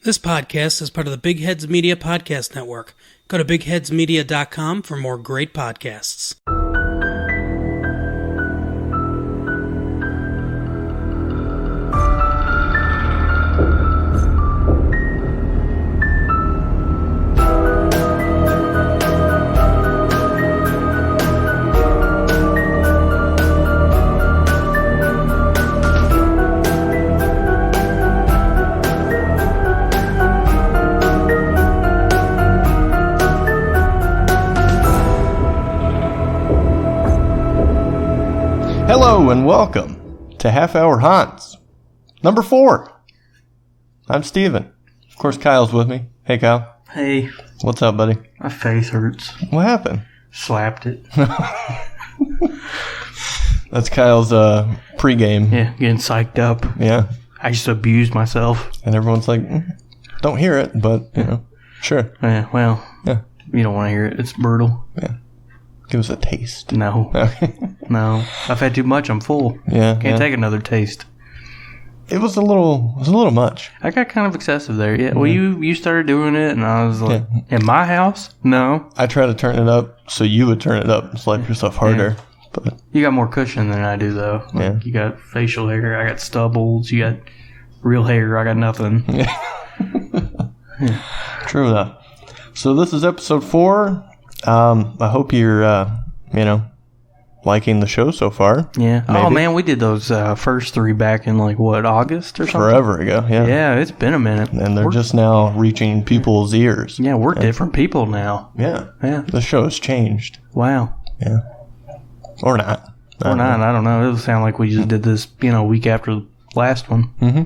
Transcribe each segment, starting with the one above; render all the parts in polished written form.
This podcast is part of the Big Heads Media Podcast Network. Go to bigheadsmedia.com for more great podcasts. Hello and welcome to Half Hour Haunts, number 4. I'm Steven. Of course, Kyle's with me. Hey, Kyle. Hey. What's up, buddy? My face hurts. What happened? Slapped it. That's Kyle's pregame. Yeah, getting psyched up. Yeah. I just abused myself. And everyone's like, don't hear it, but, sure. Yeah, well, Yeah. you don't want to hear it. It's brutal. Yeah. Give us a taste. No. No. I've had too much. I'm full. Yeah. Can't take another taste. It was a little much. I got kind of excessive there. Yeah. Well, you started doing it, and I was like, in my house? No. I tried to turn it up so you would turn it up and slap yourself harder. Yeah. But you got more cushion than I do, though. Like, yeah. You got facial hair. I got stubbles. You got real hair. I got nothing. Yeah. True enough. So this is episode 4. I hope you're, liking the show so far. Yeah. Maybe. Oh, man, we did those first 3 back in, August or something? Forever ago, yeah. Yeah, it's been a minute. And they're just now reaching people's ears. Yeah, we're different people now. Yeah. Yeah. The show has changed. Wow. Yeah. Or not. Or not, I don't know. It would sound like we just did this, a week after the last one. Mm-hmm.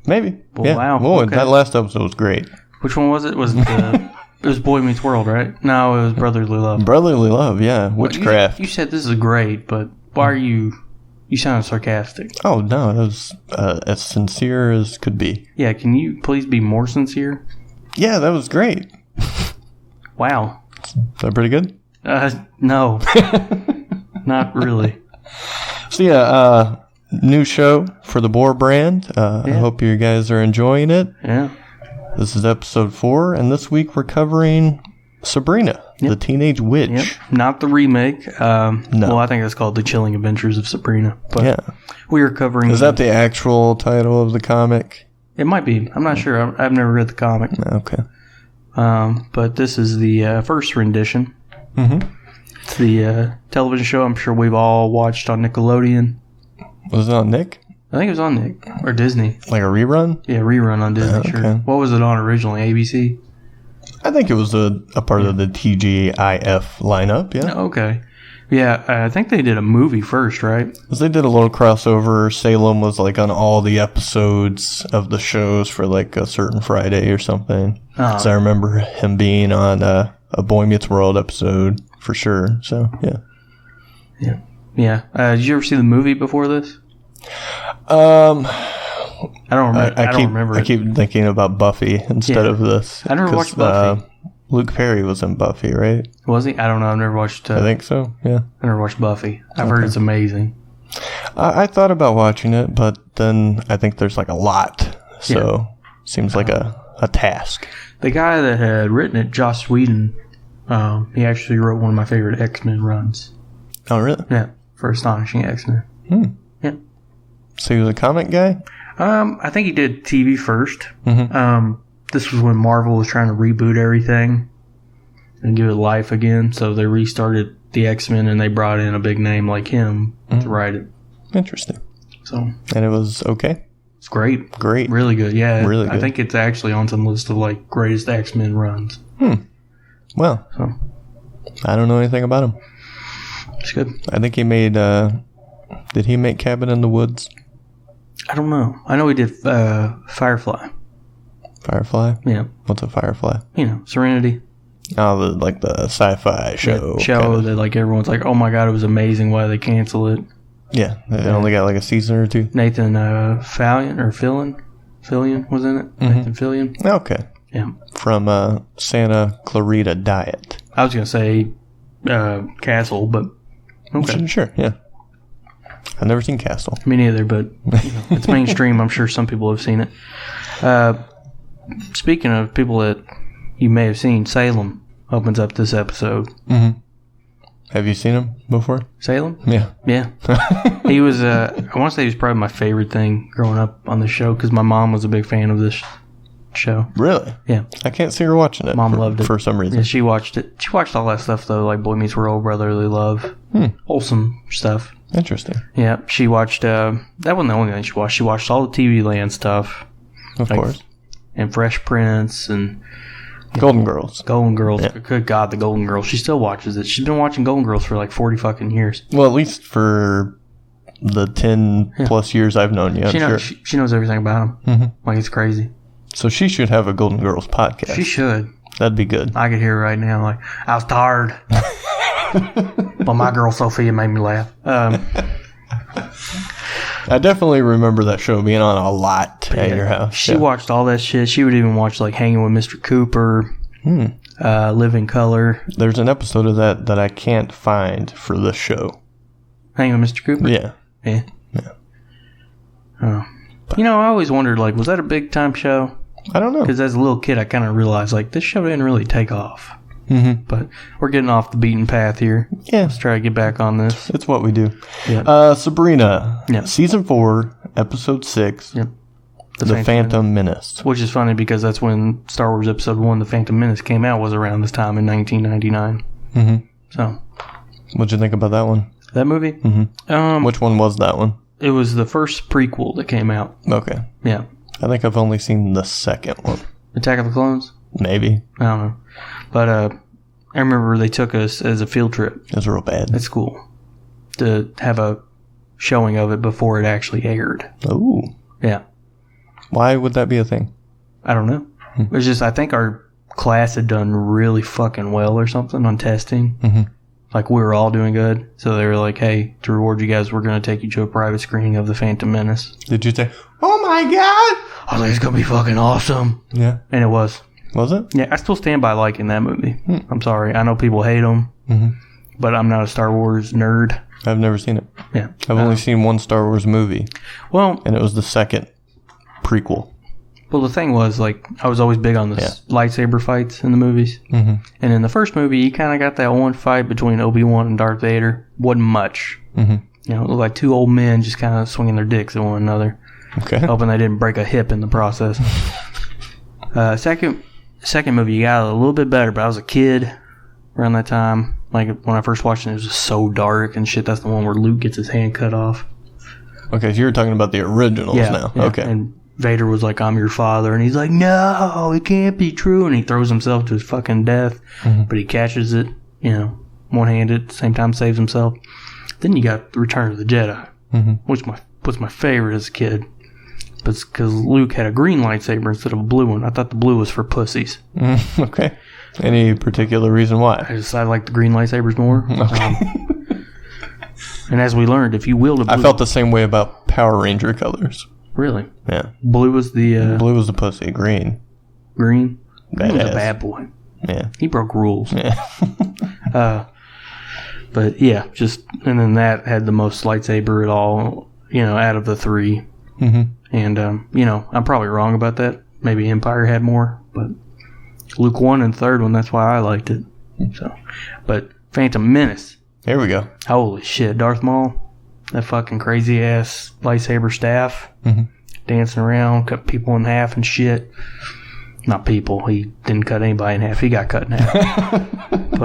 Maybe. Well, yeah. wow. Well, Okay. that last episode was great. Which one was it? Was it it was Boy Meets World, right? No, it was Brotherly Love. Brotherly Love, yeah. Witchcraft. You said this is great, but why are you sounded sarcastic. Oh, no. It was as sincere as could be. Yeah, can you please be more sincere? Yeah, that was great. Wow. Is that pretty good? No. Not really. So, yeah, new show for the Boar brand. I hope you guys are enjoying it. Yeah. This is episode 4, and this week we're covering Sabrina, the Teenage Witch. Yep. Not the remake. No. Well, I think it's called The Chilling Adventures of Sabrina. But yeah. we are covering... Is that the actual title of the comic? It might be. I'm not sure. I've never read the comic. Okay. But this is the first rendition. Mm-hmm. It's the television show I'm sure we've all watched on Nickelodeon. Was it on Nick? I think it was on Nick. Or Disney. Like a rerun? Yeah, rerun on Disney, Okay. sure. What was it on originally? ABC? I think it was a part of the TGIF lineup, yeah. Okay. Yeah, I think they did a movie first, right? Because they did a little crossover. Salem was like on all the episodes of the shows for like a certain Friday or something. Oh. So I remember him being on a Boy Meets World episode for sure. So, yeah. Yeah. Yeah. Did you ever see the movie before this? I don't remember. I don't remember. I keep thinking about Buffy instead of this. I never watched Buffy. Luke Perry was in Buffy, right? Was he? I don't know. I've never watched... I think so, yeah. I never watched Buffy. I've heard it's amazing. I thought about watching it, but then I think there's like a lot. So, seems like a task. The guy that had written it, Joss Whedon, he actually wrote one of my favorite X-Men runs. Oh, really? Yeah, for Astonishing X-Men. Yeah. So he was a comic guy? I think he did TV first. Mm-hmm. This was when Marvel was trying to reboot everything and give it life again. So they restarted the X-Men and they brought in a big name like him to write it. Interesting. So, and it was okay? It's great. Great. Really good, yeah. Really good. I think it's actually on some list of greatest X-Men runs. Well, So, I don't know anything about him. it's good. I think he made, did he make Cabin in the Woods? I don't know. I know he did Firefly. Firefly? Yeah. What's a Firefly? Serenity. Oh, the sci-fi show. That show that everyone's like, oh my god, it was amazing. Why did they cancel it? Yeah, they only got a season or 2. Nathan Fillion was in it. Nathan Fillion. Okay. Yeah. From Santa Clarita Diet. I was gonna say Castle, but okay. Sure, yeah. I've never seen Castle. Me neither, but it's mainstream. I'm sure some people have seen it. speaking of people that you may have seen, Salem opens up this episode. Mm-hmm. Have you seen him before? Salem? Yeah. Yeah. He was, I want to say he was probably my favorite thing growing up on the show because my mom was a big fan of this show. Really? Yeah. I can't see her watching it. Mom loved it. For some reason. Yeah, she watched it. She watched all that stuff, though, like Boy Meets World, Brotherly Love, wholesome stuff. Interesting. Yeah, she watched, that wasn't the only thing she watched. She watched all the TV Land stuff. Of course. And Fresh Prince and... Golden Girls. Golden Girls. Yeah. Good God, the Golden Girls. She still watches it. She's been watching Golden Girls for like 40 fucking years. Well, at least for the 10 plus years I've known you, I'm sure. She knows everything about them. Mm-hmm. Like, it's crazy. So she should have a Golden Girls podcast. She should. That'd be good. I could hear her right now. Like, I was tired. But my girl Sophia made me laugh. I definitely remember that show being on a lot at your house. She watched all that shit. She would even watch, like, Hanging with Mr. Cooper, Living Color. There's an episode of that I can't find for the show. Hanging with Mr. Cooper? Yeah. Yeah. Oh. You know, I always wondered, like, was that a big-time show? I don't know. Because as a little kid, I kind of realized, like, this show didn't really take off. Mm-hmm. But we're getting off the beaten path here. Yeah. Let's try to get back on this. It's what we do. Yeah. Sabrina. Yeah. Season 4, Episode 6. Yep. The Phantom Menace. Which is funny because that's when Star Wars Episode 1, The Phantom Menace, came out, was around this time in 1999. Mm-hmm. So. What'd you think about that one? That movie? Mm-hmm. Which one was that one? It was the first prequel that came out. Okay. Yeah. I think I've only seen the second one. Attack of the Clones? Maybe. I don't know. But I remember they took us as a field trip. It was real bad. At school. To have a showing of it before it actually aired. Ooh. Yeah. Why would that be a thing? I don't know. It was just, I think our class had done really fucking well or something on testing. Mm-hmm. Like, we were all doing good. So they were like, hey, to reward you guys, we're going to take you to a private screening of The Phantom Menace. Did you say, oh my god? I was like, it's going to be fucking awesome. Yeah. And it was. Was it? Yeah, I still stand by liking that movie. I'm sorry. I know people hate them, but I'm not a Star Wars nerd. I've never seen it. Yeah. I've only seen one Star Wars movie. Well, and it was the second prequel. Well, the thing was, like, I was always big on the lightsaber fights in the movies. Mm-hmm. And in the first movie, you kind of got that one fight between Obi-Wan and Darth Vader. Wasn't much. Mm-hmm. You know, it looked like two old men just kind of swinging their dicks at one another. Okay. Hoping they didn't break a hip in the process. Second movie, you got a little bit better, but I was a kid around that time. Like, when I first watched it, it was just so dark and shit. That's the one where Luke gets his hand cut off. Okay, so you're talking about the originals now. Yeah. Okay. And Vader was like, I'm your father. And he's like, no, it can't be true. And he throws himself to his fucking death. Mm-hmm. But he catches it, you know, one-handed, at the same time saves himself. Then you got Return of the Jedi, which was my favorite as a kid. But it's because Luke had a green lightsaber instead of a blue one. I thought the blue was for pussies. Okay. Any particular reason why? I like the green lightsabers more. Okay. And as we learned, if you wield a blue... I felt the same way about Power Ranger colors. Really? Yeah. Blue was the... Blue was the pussy. Green. Green? Badass. He was a bad boy. Yeah. He broke rules. Yeah. But yeah, just... And then that had the most lightsaber at all, you know, out of the three. Mm-hmm. And, you know, I'm probably wrong about that. Maybe Empire had more, but Luke won in the third one. That's why I liked it. So, but Phantom Menace. Here we go. Holy shit, Darth Maul. That fucking crazy ass lightsaber staff. Dancing around, cut people in half and shit. Not people. He didn't cut anybody in half. He got cut in half.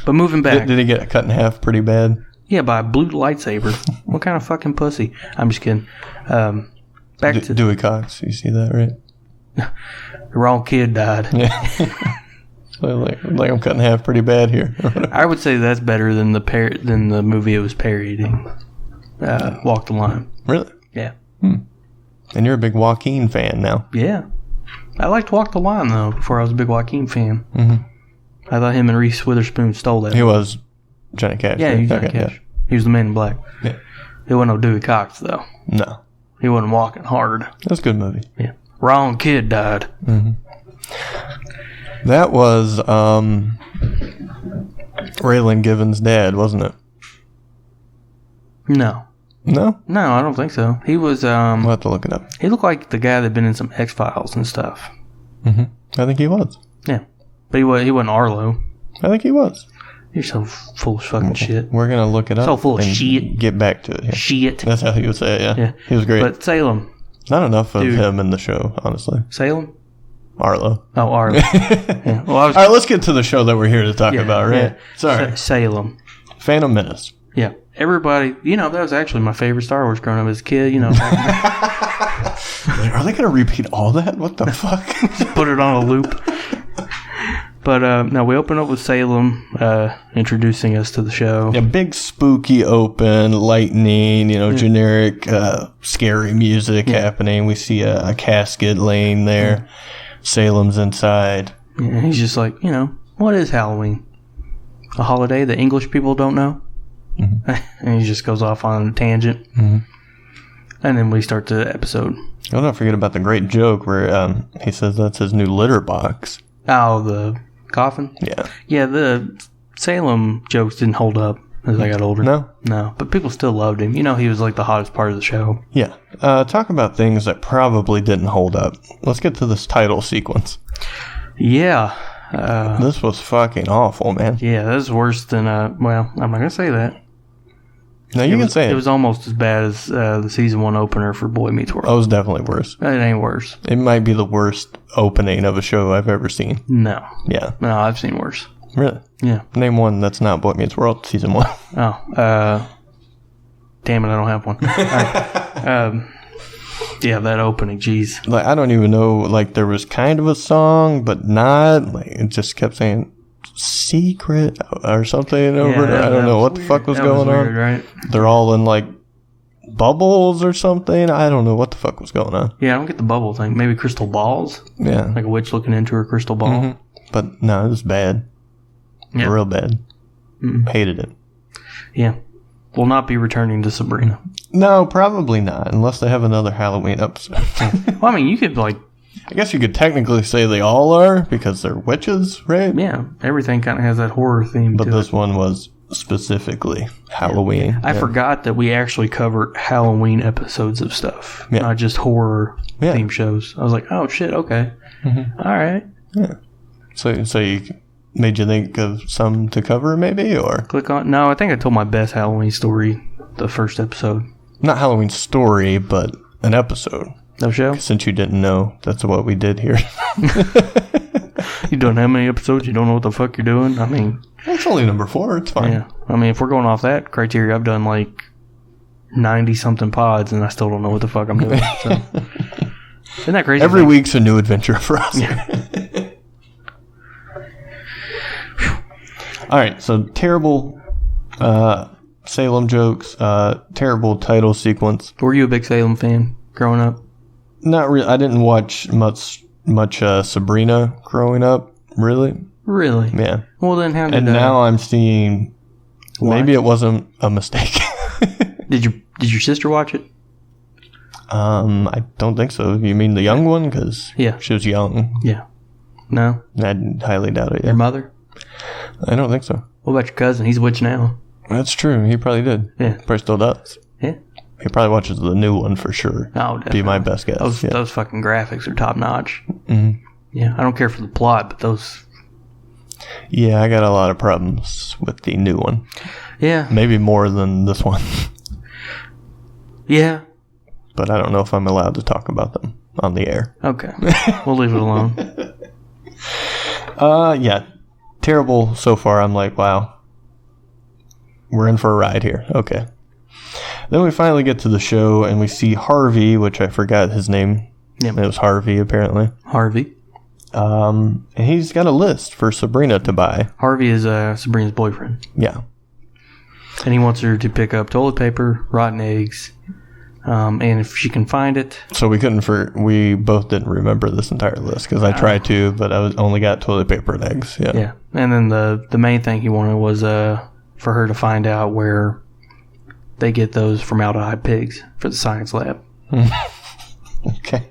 But moving back. Did he get cut in half pretty bad? Yeah, by a blue lightsaber. What kind of fucking pussy? I'm just kidding. Back to Dewey Cox. You see that, right? The wrong kid died. Yeah. So like I'm cutting half pretty bad here. I would say that's better than the movie it was parodying. Walk the Line. Really? Yeah. And you're a big Joaquin fan now. Yeah. I liked Walk the Line, though, before I was a big Joaquin fan. I thought him and Reese Witherspoon stole that. He was Johnny Cash. Yeah, he was Johnny Cash. Yeah. He was the Man in Black. Yeah. He wasn't no Dewey Cox, though. No. He wasn't walking hard. That's a good movie. Yeah. Wrong kid died. That was Raylan Givens' dad, wasn't it? No. No? No, I don't think so. He was, We'll have to look it up. he looked like the guy that'd been in some X-Files and stuff. I think he was. Yeah. But he wasn't Arlo. I think he was. You're so full of fucking shit. We're going to look it up. So full of and shit. Get back to it here. Shit. That's how he would say it, yeah. Yeah. He was great. But Salem. Not enough of Dude. him in the show, honestly. Salem? Arlo. Oh, Arlo. Yeah. Well, I was... All right, let's get to the show that we're here to talk about, right? Yeah. Sorry. Salem. Phantom Menace. Yeah. Everybody, that was actually my favorite Star Wars growing up as a kid, Are they going to repeat all that? What the fuck? put it on a loop. But no, we open up with Salem introducing us to the show. Yeah, big spooky open, lightning, generic scary music happening. We see a casket laying there. Salem's inside. Yeah, he's just like, what is Halloween? A holiday that English people don't know? And he just goes off on a tangent. And then we start the episode. Oh, don't forget about the great joke where he says that's his new litter box. Oh, the coffin? Yeah. Yeah, the Salem jokes didn't hold up as I got older. No? No, but people still loved him. He was like the hottest part of the show. Yeah. Talk about things that probably didn't hold up. Let's get to this title sequence. Yeah. This was fucking awful, man. Yeah, that was worse than, well, I'm not going to say that. No, you can say it. It was almost as bad as the season 1 opener for Boy Meets World. Oh, it was definitely worse. It ain't worse. It might be the worst opening of a show I've ever seen. No. Yeah. No, I've seen worse. Really? Yeah. Name one that's not Boy Meets World, season 1. Oh. Damn it, I don't have one. Yeah, that opening, jeez. Like, I don't even know, like, there was kind of a song, but not. Like, it just kept saying secret or something over there. I don't know what the fuck was going on. Right? They're all in, like, bubbles or something. I don't know what the fuck was going on. Yeah, I don't get the bubble thing. Maybe crystal balls? Yeah. Like a witch looking into her crystal ball? But, no, it was bad. Yeah. Real bad. Hated it. Yeah. Will not be returning to Sabrina. No, probably not, unless they have another Halloween episode. Well, I mean, you could, like... I guess you could technically say they all are, because they're witches, right? Yeah, everything kind of has that horror theme But to this it. one was specifically Halloween. I forgot that we actually covered Halloween episodes of stuff, not just horror theme shows. I was like, oh, shit, okay. All right. Yeah. So you made you think of some to cover, maybe, or Click on... No, I think I told my best Halloween story the first episode. not Halloween story, but an episode. No show? Since you didn't know, that's what we did here. You don't have many episodes, you don't know what the fuck you're doing? I mean... It's only number 4. It's fine. Yeah. I mean, if we're going off that criteria, I've done like 90-something pods, and I still don't know what the fuck I'm doing. So. Isn't that crazy? Every week's a new adventure for us. Yeah. All right, so terrible Salem jokes, terrible title sequence. Were you a big Salem fan growing up? Not really. I didn't watch much Sabrina growing up. Really? Really? Yeah. Well, then how did And now I'm seeing. Why? Maybe it wasn't a mistake. Did your sister watch it? I don't think so. You mean the young one? Because Yeah. she was young. Yeah. No? I highly doubt it. Your Yeah. mother? I don't think so. What about your cousin? He's a witch now. That's true. He probably did. Yeah. Probably still does. Yeah. He probably watches the new one for sure. Oh, definitely. Be my best guess. Those fucking graphics are top notch. Mhm. Yeah. I don't care for the plot, but those... Yeah, I got a lot of problems with the new one. Yeah. Maybe more than this one. Yeah. But I don't know if I'm allowed to talk about them on the air. Okay. We'll leave it alone. Yeah. Terrible so far. I'm like, wow. We're in for a ride here. Okay. Then we finally get to the show and we see Harvey, which I forgot his name. Yep. It was Harvey, apparently. Harvey. And he's got a list for Sabrina to buy. Harvey is Sabrina's boyfriend. Yeah. And he wants her to pick up toilet paper, rotten eggs, and if she can find it... So we both didn't remember this entire list because I tried to, but I only got toilet paper and eggs. Yeah. Yeah. And then the main thing he wanted was for her to find out where they get those formaldehyde pigs for the science lab. Okay.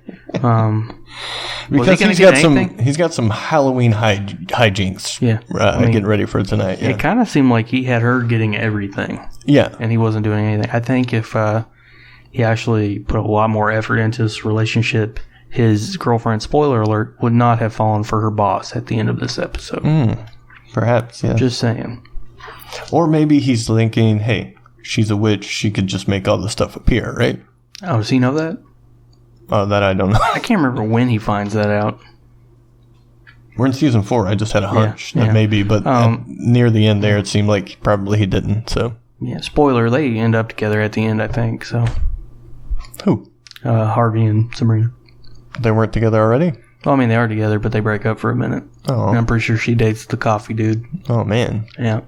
Because he's got some Halloween hijinks. Yeah, getting ready for tonight. Yeah. It kind of seemed like he had her getting everything. Yeah, and he wasn't doing anything. I think if he actually put a lot more effort into this relationship, his girlfriend, spoiler alert, would not have fallen for her boss at the end of this episode. Perhaps, yeah. Just saying. Or maybe he's thinking, hey, she's a witch. She could just make all this stuff appear, right? Oh, does he know that? Oh, that I don't know. I can't remember when he finds that out. We're in season 4. I just had a hunch that maybe, but near the end there, it seemed like probably he didn't. So yeah, spoiler, they end up together at the end, I think. So who? Harvey and Sabrina. They weren't together already? Well, I mean, they are together, but they break up for a minute. Oh. And I'm pretty sure she dates the coffee dude. Oh, man. Yeah.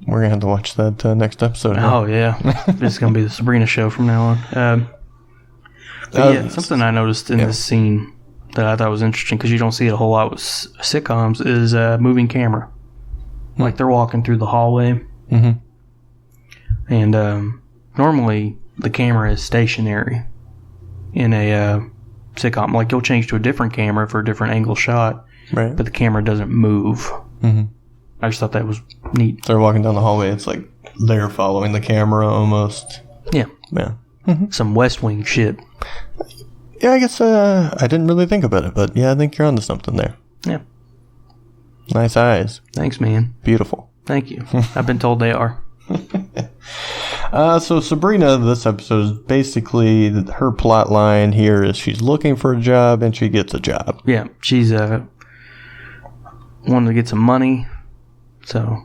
We're going to have to watch that next episode. Huh? Oh, yeah. This is going to be the Sabrina show from now on. Something I noticed in this scene that I thought was interesting, because you don't see it a whole lot with sitcoms, is moving camera. Like, they're walking through the hallway. Mm-hmm. And normally, the camera is stationary in a sitcom. Like, you'll change to a different camera for a different angle shot, right? But the camera doesn't move. Mm-hmm. I just thought that was neat. So they're walking down the hallway. It's like they're following the camera almost. Yeah. Yeah. Mm-hmm. Some West Wing shit. Yeah, I guess I didn't really think about it, but yeah, I think you're onto something there. Yeah. Nice eyes. Thanks, man. Beautiful. Thank you. I've been told they are. So Sabrina, this episode is basically her plot line here is she's looking for a job and she gets a job. Yeah, she's wanting to get some money. So,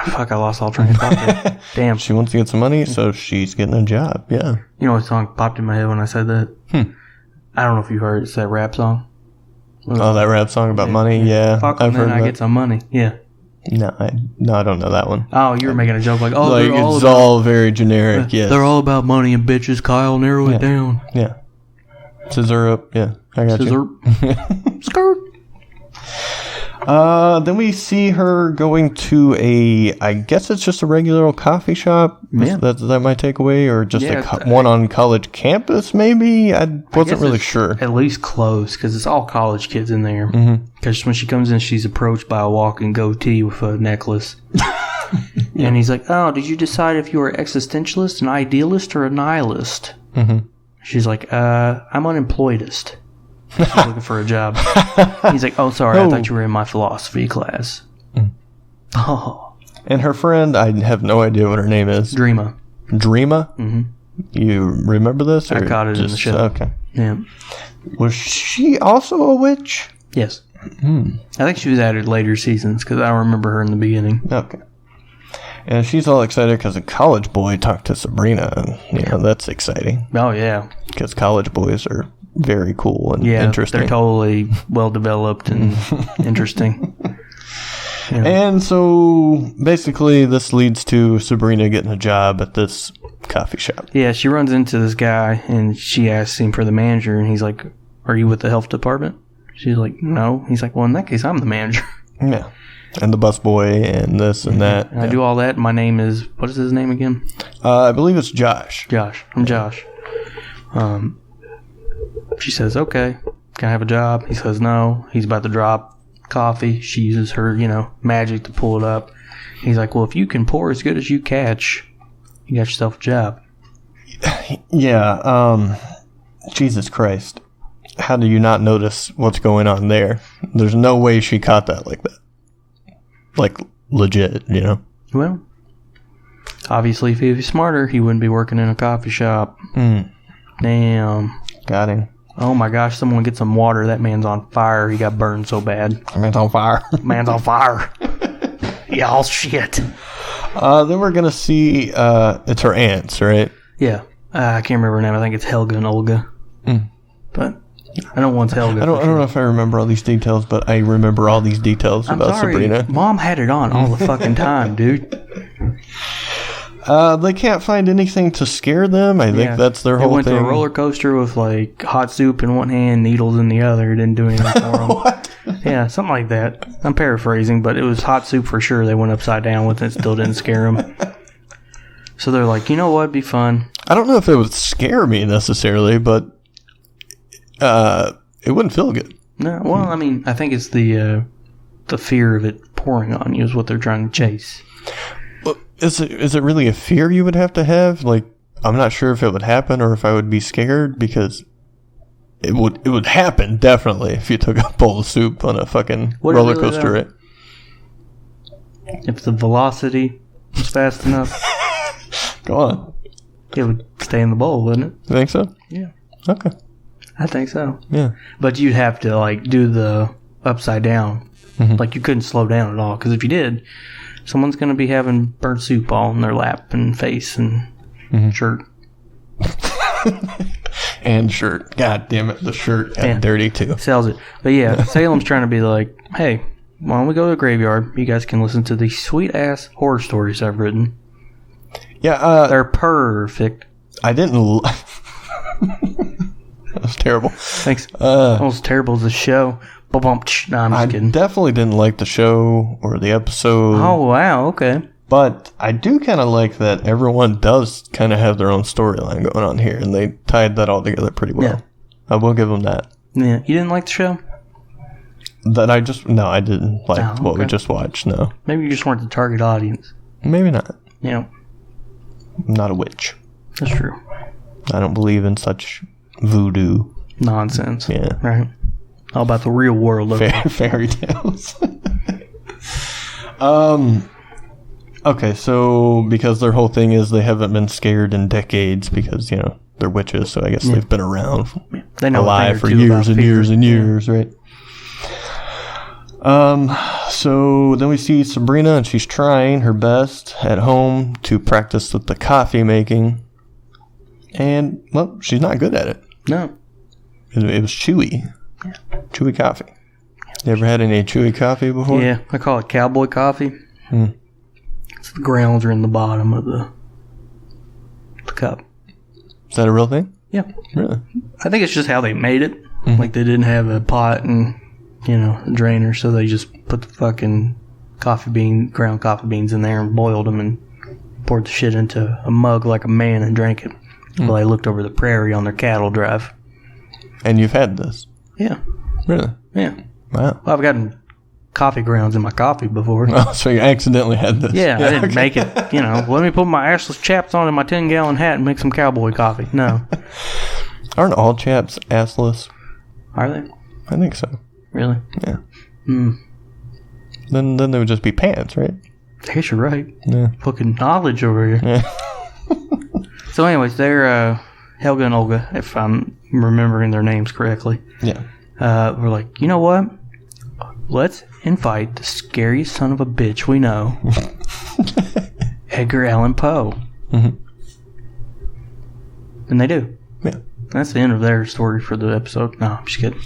fuck, I lost all train of thought there. Damn. She wants to get some money, so she's getting a job. Yeah. You know what song popped in my head when I said that? I don't know if you heard it. It's that rap song. Oh, that rap song about money? Yeah. Fuck, and then I get some money. Yeah. No, I don't know that one. Oh, you were making a joke like, oh, like it's all very generic. Yes, they're all about money and bitches. Kyle, narrow it down. Yeah, scissor up. Yeah, I got you. Skirt. Then we see her going to I guess it's just a regular old coffee shop. Yeah. Is that my takeaway, or just one on college campus? Maybe I wasn't really sure. At least close, because it's all college kids in there. Because when she comes in, she's approached by a walking goatee with a necklace. And he's like, "Oh, did you decide if you were existentialist, an idealist, or a nihilist?" She's like, "I'm unemployedist." She's looking for a job. He's like, "Oh, sorry, I thought you were in my philosophy class." Oh. And her friend, I have no idea what her name is. Dreama. Mm-hmm. You remember this? I caught it in the show. Okay. Yeah. Was she also a witch? Yes. I think she was added later seasons, because I don't remember her in the beginning. Okay. And she's all excited because a college boy talked to Sabrina. And, that's exciting. Oh, yeah. Because college boys are very cool and interesting. They're totally well developed and interesting. Yeah. And so basically this leads to Sabrina getting a job at this coffee shop. Yeah, she runs into this guy and she asks him for the manager, and he's like, "Are you with the health department?" She's like, "No." He's like, "Well, in that case, I'm the manager." Yeah. And the busboy and this and that. And I do all that. My name is, what is his name again? I believe it's Josh. Josh. I'm Josh. She says, "Okay, can I have a job?" He says no. He's about to drop coffee. She uses her, magic to pull it up. He's like, "Well, if you can pour as good as you catch, you got yourself a job." Yeah. Jesus Christ. How do you not notice what's going on there? There's no way she caught that like that. Like, legit, Well, obviously, if he was smarter, he wouldn't be working in a coffee shop. Damn. Got him. Oh my gosh, someone get some water. That man's on fire. He got burned so bad. Man's on fire. Man's on fire. Y'all shit. Then we're going to see, it's her aunts, right? Yeah. I can't remember her name. I think it's Helga and Olga. But I don't want Helga. I don't know if I remember all these details, but I remember all these details about Sabrina. Mom had it on all the fucking time, dude. They can't find anything to scare them. I think that's their whole thing. They went to a roller coaster with like hot soup in one hand, needles in the other. It didn't do anything for them. What? Yeah, something like that. I'm paraphrasing, but it was hot soup for sure. They went upside down with it. Still didn't scare them. So they're like, you know what? It'd be fun. I don't know if it would scare me necessarily, but it wouldn't feel good. No, well, I mean, I think it's the fear of it pouring on you is what they're trying to chase. Well, is it really a fear you would have to have? Like, I'm not sure if it would happen or if I would be scared, because it would happen, definitely, if you took a bowl of soup on a fucking roller coaster, right? If the velocity was fast enough, go on. It would stay in the bowl, wouldn't it? You think so? Yeah. Okay. I think so. Yeah. But you'd have to, like, do the upside down. Mm-hmm. Like, you couldn't slow down at all. Because if you did, someone's going to be having burnt soup all in their lap and face and shirt. And shirt. God damn it. The shirt got dirty, too. Sells it. But, yeah, Salem's trying to be like, hey, why don't we go to the graveyard? You guys can listen to these sweet-ass horror stories I've written. Yeah, they're perfect. I didn't... That was terrible. Thanks. Almost terrible as the show. No, I'm just kidding. I definitely didn't like the show or the episode. Oh, wow. Okay. But I do kind of like that everyone does kind of have their own storyline going on here, and they tied that all together pretty well. Yeah. I will give them that. Yeah. You didn't like the show? No, I didn't like what we just watched, no. Maybe you just weren't the target audience. Maybe not. Yeah. I'm not a witch. That's true. I don't believe in such voodoo nonsense. Yeah. Right. All about the real world. Fairy tales. Okay, so because their whole thing is they haven't been scared in decades because, they're witches, so I guess they've been around they know alive for years and years and years, right? So then we see Sabrina, and she's trying her best at home to practice with the coffee making. And, well, she's not good at it. No. It was chewy. Yeah. Chewy coffee. You ever had any chewy coffee before? Yeah, I call it cowboy coffee. It's the grounds are in the bottom of the cup. Is that a real thing? Yeah. Really? I think it's just how they made it. Mm-hmm. Like, they didn't have a pot and, a drainer, so they just put the fucking ground coffee beans in there and boiled them and poured the shit into a mug like a man and drank it. While they looked over the prairie on their cattle drive. And you've had this? Yeah. Really? Yeah. Wow. Well, I've gotten coffee grounds in my coffee before. Oh, so you accidentally had this? Yeah, I didn't make it. Let me put my assless chaps on in my 10-gallon hat and make some cowboy coffee. No. Aren't all chaps assless? Are they? I think so. Really? Yeah. Then they would just be pants, right? I guess you're right. Yeah. Fucking knowledge over here. Yeah. So anyways, they're Helga and Olga, if I'm remembering their names correctly. Yeah. We're like, you know what? Let's invite the scariest son of a bitch we know, Edgar Allan Poe. Mm-hmm. And they do. Yeah. That's the end of their story for the episode. No, I'm just kidding.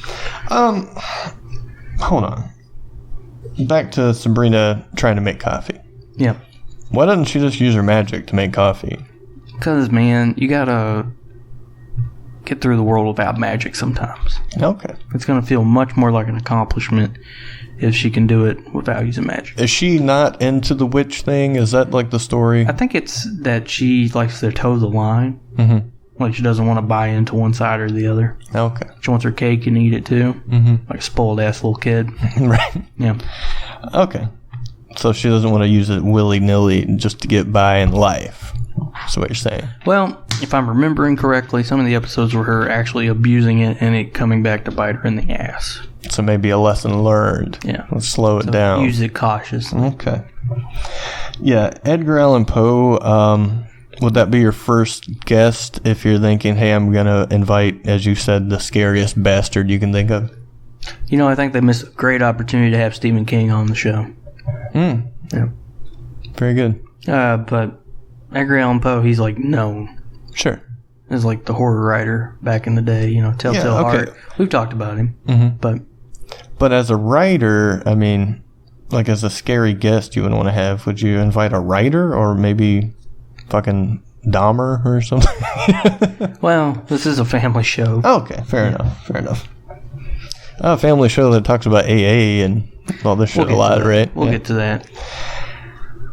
Hold on. Back to Sabrina trying to make coffee. Yeah. Why doesn't she just use her magic to make coffee? Because, man, you gotta get through the world without magic sometimes. Okay. It's gonna feel much more like an accomplishment if she can do it without using magic. Is she not into the witch thing? Is that like the story? I think it's that she likes to toe the line. Mm-hmm. Like she doesn't want to buy into one side or the other. Okay. She wants her cake and eat it too. Mm-hmm. Like a spoiled ass little kid. Right. Yeah. Okay. So she doesn't want to use it willy-nilly just to get by in life. That's what you're saying. Well, if I'm remembering correctly, some of the episodes were her actually abusing it and it coming back to bite her in the ass. So maybe a lesson learned. Yeah. Let's slow it down. Use it cautiously. Okay. Yeah, Edgar Allan Poe, would that be your first guest if you're thinking, hey, I'm going to invite, as you said, the scariest bastard you can think of? I think they missed a great opportunity to have Stephen King on the show. Yeah. Very good. But Edgar Allan Poe, he's like known. Sure. As like the horror writer back in the day, Telltale Heart. We've talked about him. Mm-hmm. But as a writer, I mean, like as a scary guest you would want to have, would you invite a writer or maybe fucking Dahmer or something? Well, this is a family show. Okay, fair enough. A family show that talks about AA and all this shit a lot, right? We'll get to that.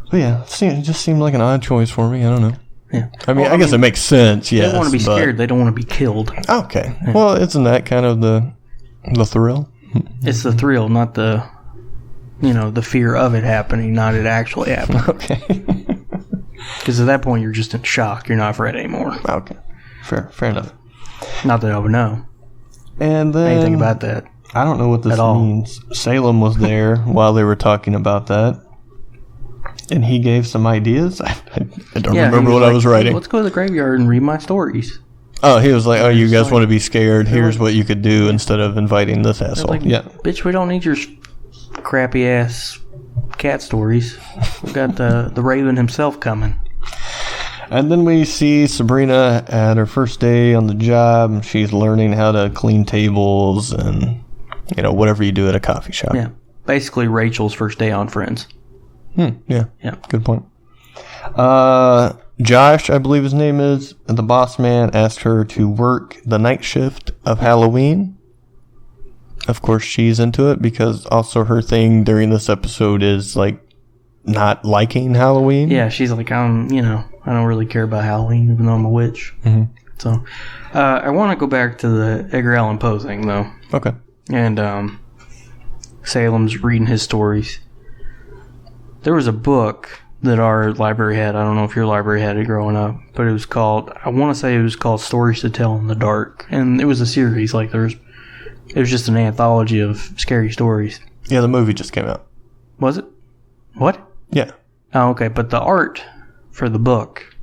But yeah, it just seemed like an odd choice for me. I don't know. Yeah. I mean, I guess it makes sense, yes. They don't want to be scared. They don't want to be killed. Okay. Yeah. Well, isn't that kind of the The thrill? It's the thrill, not the, the fear of it happening, not it actually happening. Okay. Because at that point, you're just in shock. You're not afraid anymore. Okay. Fair enough. Not that I would know And then... anything about that. I don't know what this at all. means. Salem was there while they were talking about that. And he gave some ideas. I don't remember what I was writing. Let's go to the graveyard and read my stories. Oh, he was like, oh, you guys want to be scared? Here's what you could do instead of inviting this asshole. Like, yeah. Bitch, we don't need your crappy ass cat stories. We've got the Raven himself coming. And then we see Sabrina at her first day on the job. She's learning how to clean tables and, whatever you do at a coffee shop. Yeah. Basically, Rachel's first day on Friends. Yeah. Yeah. Good point. Josh, I believe his name is, the boss man, asked her to work the night shift of Halloween. Of course, she's into it because also her thing during this episode is, like, not liking Halloween. Yeah, she's like, I don't really care about Halloween, even though I'm a witch. Mm-hmm. So, I want to go back to the Edgar Allan Poe thing, though. Okay. And Salem's reading his stories. There was a book that our library had. I don't know if your library had it growing up, but it was called, I want to say it was called Stories to Tell in the Dark. And it was a series. Like, it was just an anthology of scary stories. Yeah, the movie just came out. Was it? What? Yeah. Oh, okay. But the art for the book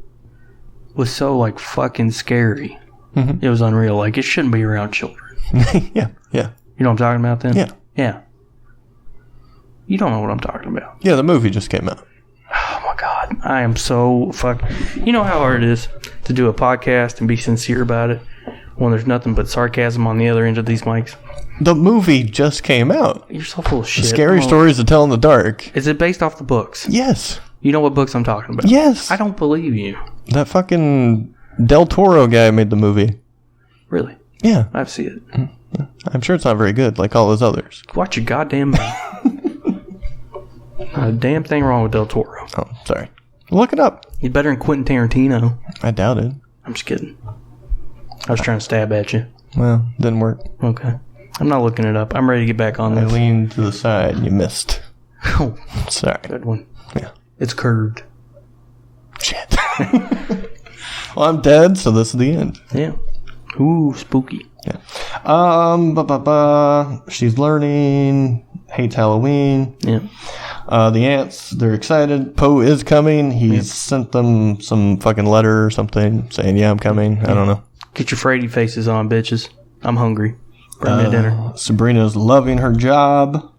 was so, like, fucking scary. Mm-hmm. It was unreal. Like, it shouldn't be around children. Yeah. You know what I'm talking about then? Yeah. Yeah. You don't know what I'm talking about. Yeah, the movie just came out. Oh my God. I am so You know how hard it is to do a podcast and be sincere about it when there's nothing but sarcasm on the other end of these mics? The movie just came out. You're so full of shit. Scary Stories to Tell in the Dark. Is it based off the books? Yes. You know what books I'm talking about? Yes. I don't believe you. That fucking Del Toro guy made the movie. Really? Yeah. I've seen it. I'm sure it's not very good, like all his others. Watch your goddamn mouth. Not a damn thing wrong with Del Toro. Oh, sorry. Look it up. He's better than Quentin Tarantino. I doubt it. I'm just kidding. I was trying to stab at you. Well, didn't work. Okay. I'm not looking it up. I'm ready to get back on I this. leaned to the side and you missed. Oh, Sorry. good one. Yeah. It's curved. Shit. Well, I'm dead, so this is the end. Yeah. Ooh, spooky. Yeah. She's learning. Hates Halloween. Yeah. The ants, they're excited. Poe is coming. He's sent them some fucking letter or something saying, yeah, I'm coming. I don't know. Get your Freddy faces on, bitches. I'm hungry. Bring me dinner. Sabrina's loving her job.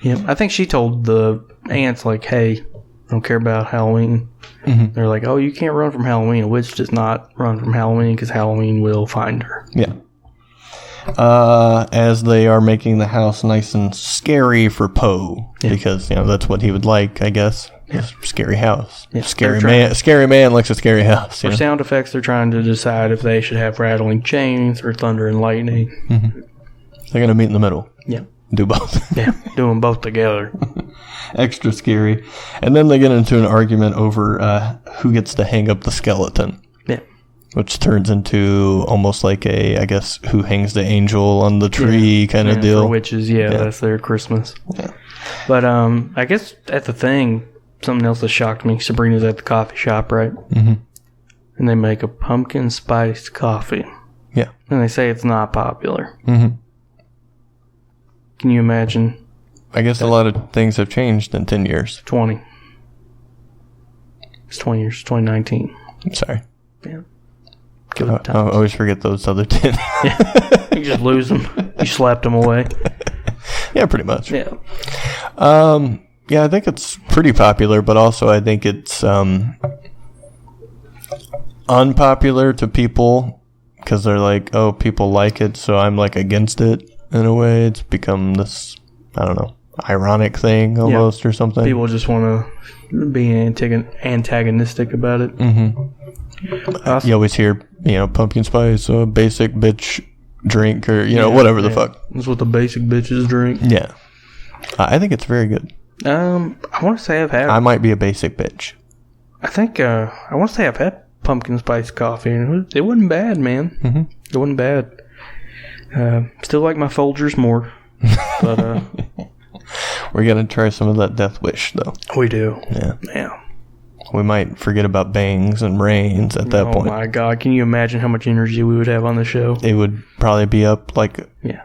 Yeah. I think she told the ants, like, hey, I don't care about Halloween. Mm-hmm. They're like, oh, you can't run from Halloween. A witch does not run from Halloween because Halloween will find her. Yeah. As they are making the house nice and scary for Poe, because that's what he would like, I guess. Yeah. Scary house. Yeah. Scary man likes a scary house. For sound effects, they're trying to decide if they should have rattling chains or thunder and lightning. Mm-hmm. They're gonna meet in the middle. Yeah. Do both. Yeah, do them both together. Extra scary. And then they get into an argument over who gets to hang up the skeleton. Yeah. Which turns into almost like I guess, who hangs the angel on the tree kind of deal. For witches, that's their Christmas. Yeah. But I guess at the thing, something else that shocked me, Sabrina's at the coffee shop, right? Mm-hmm. And they make a pumpkin spiced coffee. Yeah. And they say it's not popular. Mm-hmm. Can you imagine? I guess a lot of things have changed in 10 years. 20. It's 20 years. 2019. I'm sorry. Yeah. Give it time. I always forget those other 10. Yeah. You just lose them. You slapped them away. Yeah, pretty much. Yeah. Yeah, I think it's pretty popular, but also I think it's unpopular to people because they're like, oh, people like it, so I'm like against it in a way. It's become this, I don't know, ironic thing almost or something. People just want to be antagonistic about it. Mm-hmm. You always hear, pumpkin spice, basic bitch drink, or, whatever the fuck. That's what the basic bitches drink. Yeah. I think it's very good. I want to say I've had... I might be a basic bitch. I think, I want to say I've had pumpkin spice coffee, and it wasn't bad, man. Mm-hmm. It wasn't bad. Still like my Folgers more, but we're gonna try some of that Death Wish though. we do. Yeah. We might forget about bangs and rains at that point. Oh my god! Can you imagine how much energy we would have on the show? It would probably be up like Yeah.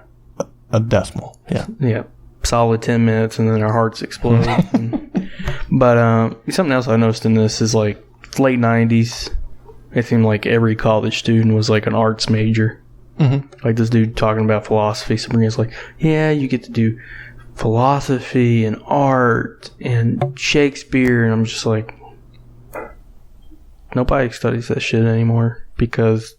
a decimal. Yeah. Yeah. Solid 10 minutes, and then our hearts explode. But something else I noticed in this is like late 90s. It seemed like every college student was like an arts major. Mm-hmm. Like this dude talking about philosophy. Sabrina's like, yeah, you get to do philosophy and art and Shakespeare. And I'm just like, nobody studies that shit anymore because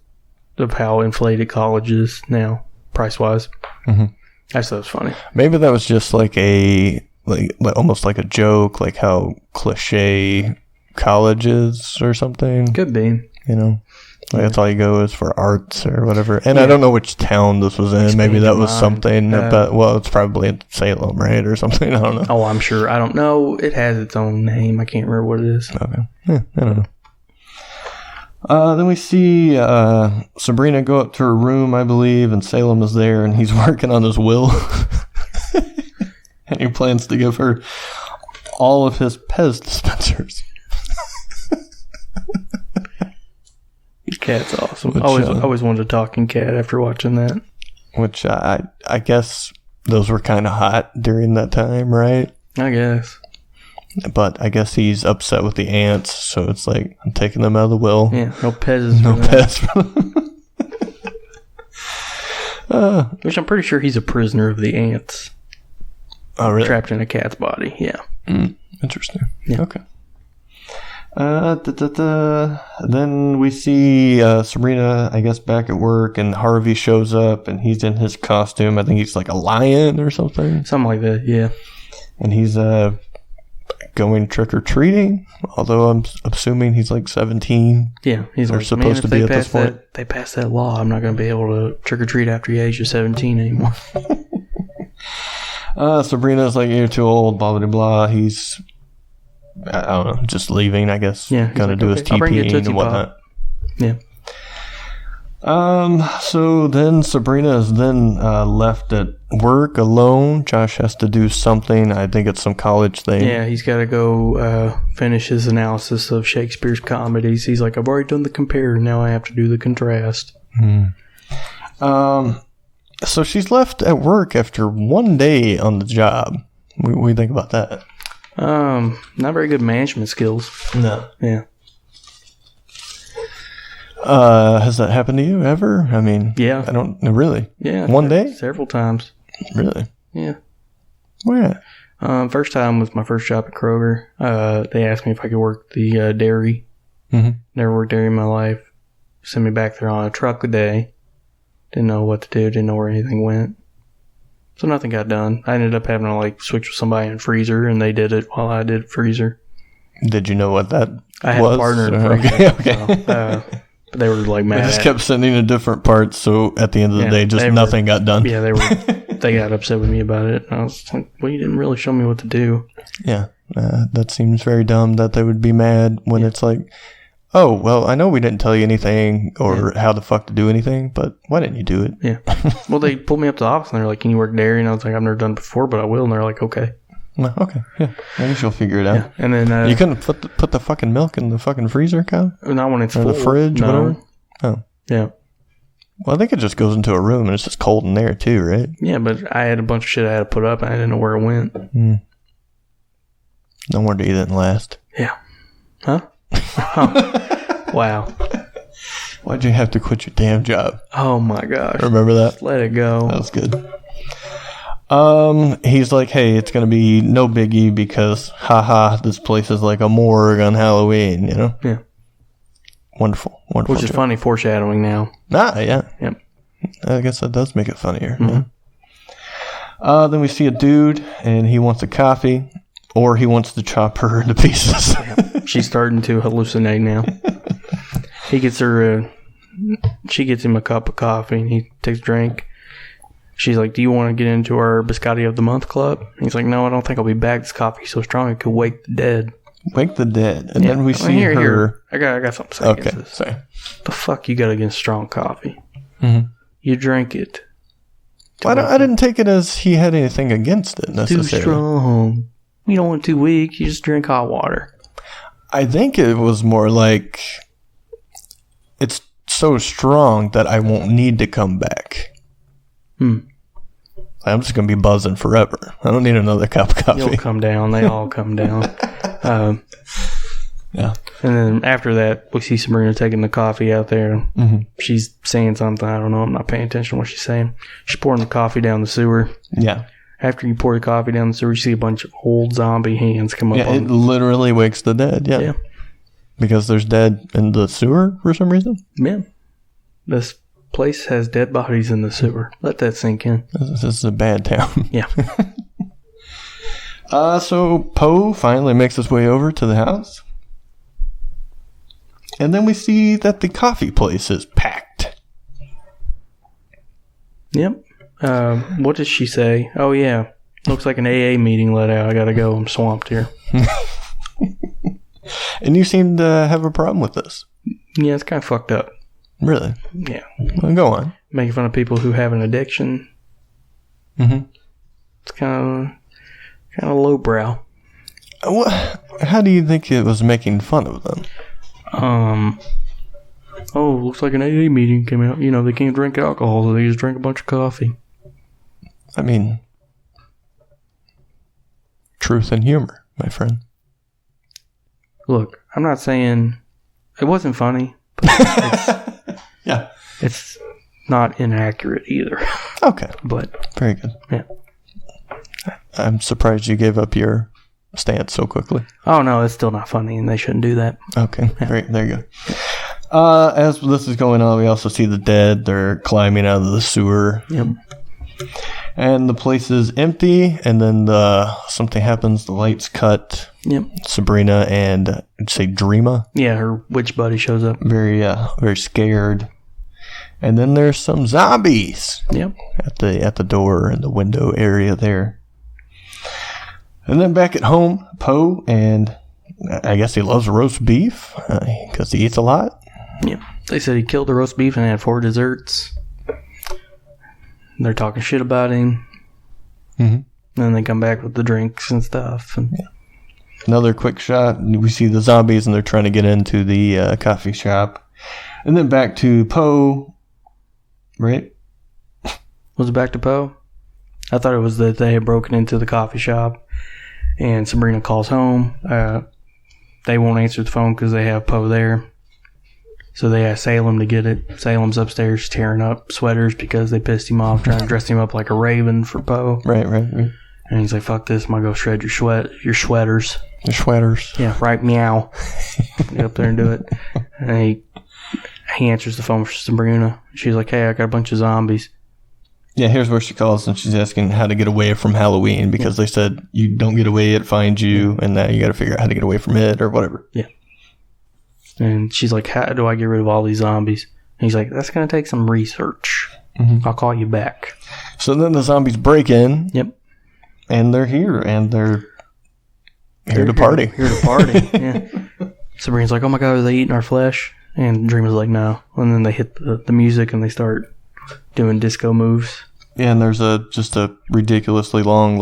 of how inflated college is now, price-wise. Mm-hmm. I just thought it was funny. Maybe that was just like almost like a joke, like how cliche college is or something. Could be. You know, like that's all you go is for arts or whatever. And I don't know which town this was in. Maybe that was something about, well, it's probably in Salem, right? Or something. I don't know. Oh, I'm sure. I don't know. It has its own name. I can't remember what it is. Okay. Yeah, I don't know. Then we see Sabrina go up to her room, I believe, and Salem is there, and he's working on his will. And he plans to give her all of his Pez dispensers. Cat's awesome. Which, I always wanted a talking cat after watching that. Which I guess those were kind of hot during that time, right? I guess. But I guess he's upset with the ants, so it's like, I'm taking them out of the will. Yeah, no Pez. No Pez for them. Which I'm pretty sure he's a prisoner of the ants. Oh, really? Trapped in a cat's body, yeah. Interesting. Yeah. Okay. Then we see Sabrina, I guess, back at work, and Harvey shows up, and he's in his costume. I think he's like a lion or something. Something like that, yeah. And he's going trick-or-treating, although I'm assuming he's like 17. Yeah, he's They're like, supposed to be at this point. They passed that law. I'm not going to be able to trick-or-treat after the age of 17 anymore. Sabrina's like, you're too old, blah, blah, blah. He's, I don't know, just leaving, I guess. Yeah. Gonna like, do his TP and whatnot. Yeah. So then Sabrina is then left at work alone. Josh has to do something. I think it's some college thing. Yeah, he's got to go finish his analysis of Shakespeare's comedies. He's like, I've already done the compare, now I have to do the contrast. So she's left at work after one day on the job. What do you think about that? Not very good management skills. No. Yeah. Has that happened to you ever? I mean, Yeah. I don't really. Yeah. One day? Several times. Really? Yeah. Where at? First time was my first job at Kroger. They asked me if I could work the dairy. Mm-hmm. Never worked dairy in my life. Sent me back there on a truck a day. Didn't know what to do. Didn't know where anything went. So nothing got done. I ended up having to like switch with somebody in freezer, and they did it while I did freezer. Did you know what that I had was? a partner in freezer. Okay. So, but they were like mad. They just kept sending to different parts, so at the end of the day, just nothing got done. Yeah, they got upset with me about it. I was like, well, you didn't really show me what to do. Yeah, that seems very dumb that they would be mad when it's like, oh, well, I know we didn't tell you anything or how the fuck to do anything, but why didn't you do it? Yeah. Well, they pulled me up to the office and they're like, can you work dairy? And I was like, I've never done it before, but I will. And they're like, okay. Well, okay, yeah, I guess you'll figure it out. Yeah. And then you couldn't put the fucking milk in the fucking freezer, Kyle? Not when it's or full. the fridge, No. whatever. Oh, Yeah. well, I think it just goes into a room and it's just cold in there too, right? Yeah, but I had a bunch of shit I had to put up and I didn't know where it went. No wonder you didn't last. Yeah. Huh? Wow. Why'd you have to quit your damn job? Oh my gosh. Remember that? Let it go. That was good. He's like, hey, it's gonna be no biggie because, haha, this place is like a morgue on Halloween, you know? Yeah. Wonderful. Which is funny foreshadowing now. Ah, yeah. Yep. I guess that does make it funnier. Mm-hmm. Yeah. Then we see a dude, and he wants a coffee, or he wants to chop her into pieces. She's starting to hallucinate now. He gets her, she gets him a cup of coffee, and he takes a drink. She's like, do you want to get into our Biscotti of the Month club? And he's like, no, I don't think I'll be back. This coffee's so strong it could wake the dead. Wake the dead. And then we see her. Here. I got something to say against this. Sorry. The fuck you got against strong coffee? Mm-hmm. You drink it. I didn't take it as he had anything against it necessarily. Too strong. You don't want too weak. You just drink hot water. I think it was more like it's so strong that I won't need to come back. I'm just going to be buzzing forever. I don't need another cup of coffee. You'll come down. They all come down. Yeah. And then after that, we see Sabrina taking the coffee out there. She's saying something. I don't know. I'm not paying attention to what she's saying. She's pouring the coffee down the sewer. Yeah. After you pour the coffee down the sewer, you see a bunch of old zombie hands come up. Yeah, it literally wakes the dead. Yeah. Because there's dead in the sewer for some reason. Yeah. This place has dead bodies in the sewer. Let that sink in. This is a bad town. Yeah. So Poe finally makes his way over to the house. And then we see that the coffee place is packed. Yep. What does she say? Oh, yeah. Looks like an AA meeting let out. I gotta go. I'm swamped here. And you seem to have a problem with this. Yeah, it's kind of fucked up. Really? Yeah. Well, go on. Making fun of people who have an addiction. It's kind of lowbrow. How do you think it was making fun of them? Looks like an AA meeting came out. You know, they can't drink alcohol, so they just drink a bunch of coffee. I mean, truth and humor, my friend. Look, I'm not saying it wasn't funny, but it's not inaccurate either. Okay. But very good. Yeah. I'm surprised you gave up your stance so quickly. Oh, no, it's still not funny, and they shouldn't do that. Okay, great. There you go. As this is going on, we also see the dead. They're climbing out of the sewer. Yep. And the place is empty, and then something happens. The lights cut. Yep. Sabrina and, say, Dreama. Yeah, her witch buddy shows up. Very scared. And then there's some zombies. Yep. At the door and the window area there. And then back at home, Poe, and I guess he loves roast beef because he eats a lot. Yeah. They said he killed the roast beef and had 4 desserts. They're talking shit about him. And then they come back with the drinks and stuff. And another quick shot. We see the zombies and they're trying to get into the coffee shop. And then back to Poe. Right? Was it back to Poe? I thought it was that they had broken into the coffee shop. And Sabrina calls home. They won't answer the phone because they have Poe there. So they ask Salem to get it. Salem's upstairs tearing up sweaters because they pissed him off, trying to dress him up like a raven for Poe. Right. And he's like, fuck this, I'm going to go shred your sweaters. Your sweaters. Yeah, right, meow. Get up there and do it. And he answers the phone for Sabrina. She's like, hey, I got a bunch of zombies. Yeah, here's where she calls and she's asking how to get away from Halloween because they said you don't get away, it finds you, and now you got to figure out how to get away from it or whatever. Yeah. And she's like, how do I get rid of all these zombies? And he's like, that's going to take some research. I'll call you back. So then the zombies break in. Yep. And they're here, and they're here to party. Here to party, yeah. Sabrina's like, oh my God, are they eating our flesh? And Dreama's like, no. And then they hit the music and they start doing disco moves. Yeah, and there's just a ridiculously long,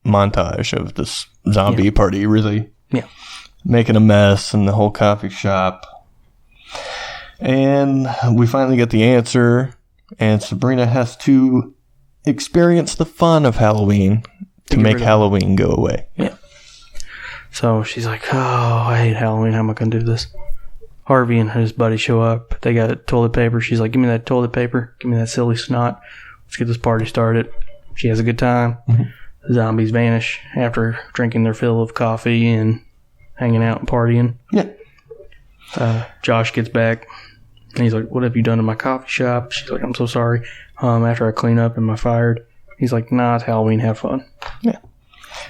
montage of this zombie party, really. Yeah. Making a mess in the whole coffee shop. And we finally get the answer, and Sabrina has to experience the fun of Halloween to make Halloween go away. Yeah. So she's like, oh, I hate Halloween. How am I going to do this? Harvey and his buddy show up. They got toilet paper. She's like, give me that toilet paper. Give me that silly snot. Let's get this party started. She has a good time. The zombies vanish after drinking their fill of coffee and hanging out and partying. Yeah. Josh gets back. And he's like, what have you done in my coffee shop? She's like, I'm so sorry. After I clean up, am I fired? He's like, nah, it's Halloween. Have fun. Yeah.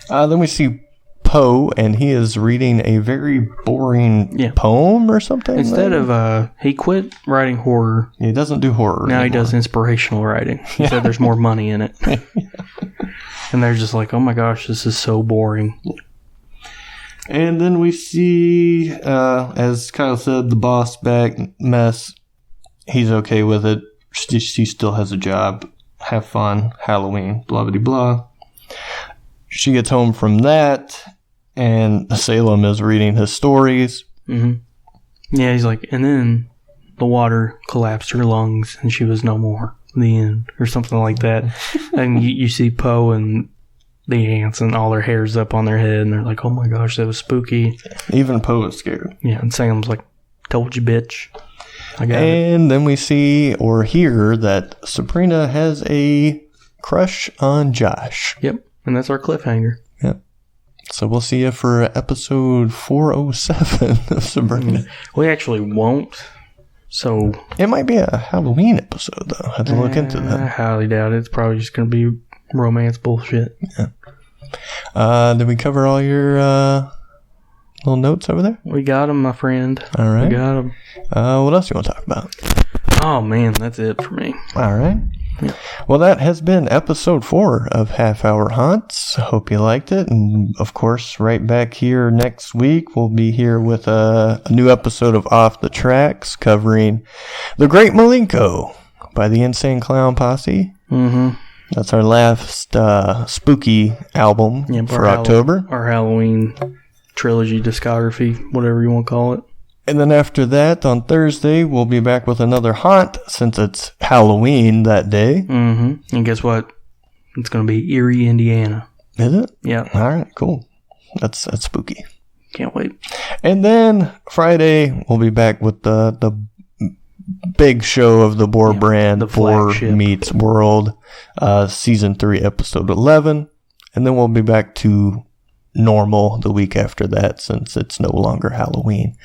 Then we see Poe, and he is reading a very boring poem or something. Instead of, he quit writing horror. He doesn't do horror Now anymore. he does inspirational writing. He said there's more money in it. And they're just like, oh my gosh, this is so boring. And then we see, as Kyle said, the boss back, Mess. He's okay with it. She still has a job. have fun, Halloween, blah, blah, blah. She gets home from that, and Salem is reading his stories. Mm-hmm. Yeah, he's like, and then the water collapsed her lungs, and she was no more. The end, or something like that. And you see Poe and the ants, and all their hair's up on their head, and they're like, oh my gosh, that was spooky. Even Poe is scared. Yeah, and Salem's like, told you, bitch. I got it. And then we see or hear that Sabrina has a crush on Josh. Yep, and that's our cliffhanger. Yep. So we'll see you for episode 407 of Sabrina. We actually won't. So it might be a Halloween episode, though. I have to look into that. I highly doubt it. It's probably just going to be romance bullshit. Yeah. Did we cover all your little notes over there? We got them, my friend. All right. We got them. What else do you want to talk about? Oh, man, that's it for me. All right. Yeah. Well, that has been episode 4 of Half Hour Haunts. Hope you liked it. And, of course, right back here next week, we'll be here with a new episode of Off the Tracks covering The Great Malenko by the Insane Clown Posse. Mm-hmm. That's our last spooky album for October. Our Halloween trilogy discography, whatever you want to call it. And then after that, on Thursday, we'll be back with another haunt since it's Halloween that day. Mm-hmm. And guess what? It's going to be Erie, Indiana. Is it? Yeah. All right, cool. That's spooky. Can't wait. And then Friday, we'll be back with the big show of the Boar brand, the Boar flagship. Meets World, Season 3, Episode 11. And then we'll be back to normal the week after that since it's no longer Halloween.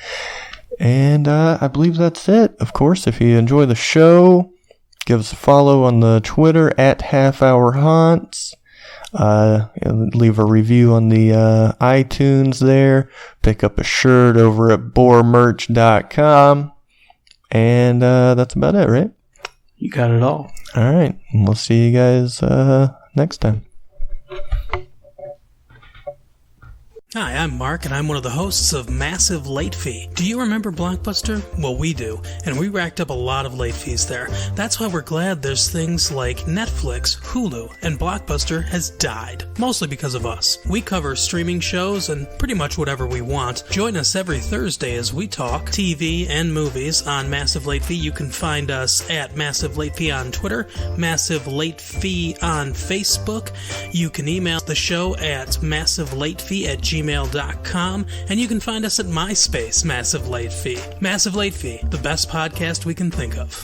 And I believe that's it. Of course, if you enjoy the show, give us a follow on the Twitter at Half Hour Haunts. Leave a review on the iTunes there. Pick up a shirt over at boarmerch.com. And that's about it, right? You got it all. All right. And we'll see you guys next time. Hi, I'm Mark, and I'm one of the hosts of Massive Late Fee. Do you remember Blockbuster? Well, we do, and we racked up a lot of late fees there. That's why we're glad there's things like Netflix, Hulu, and Blockbuster has died, mostly because of us. We cover streaming shows and pretty much whatever we want. Join us every Thursday as we talk TV and movies on Massive Late Fee. You can find us at Massive Late Fee on Twitter, Massive Late Fee on Facebook. You can email the show at massivelatefee@gmail.com, and you can find us at MySpace, Massive Late Fee. Massive Late Fee, the best podcast we can think of.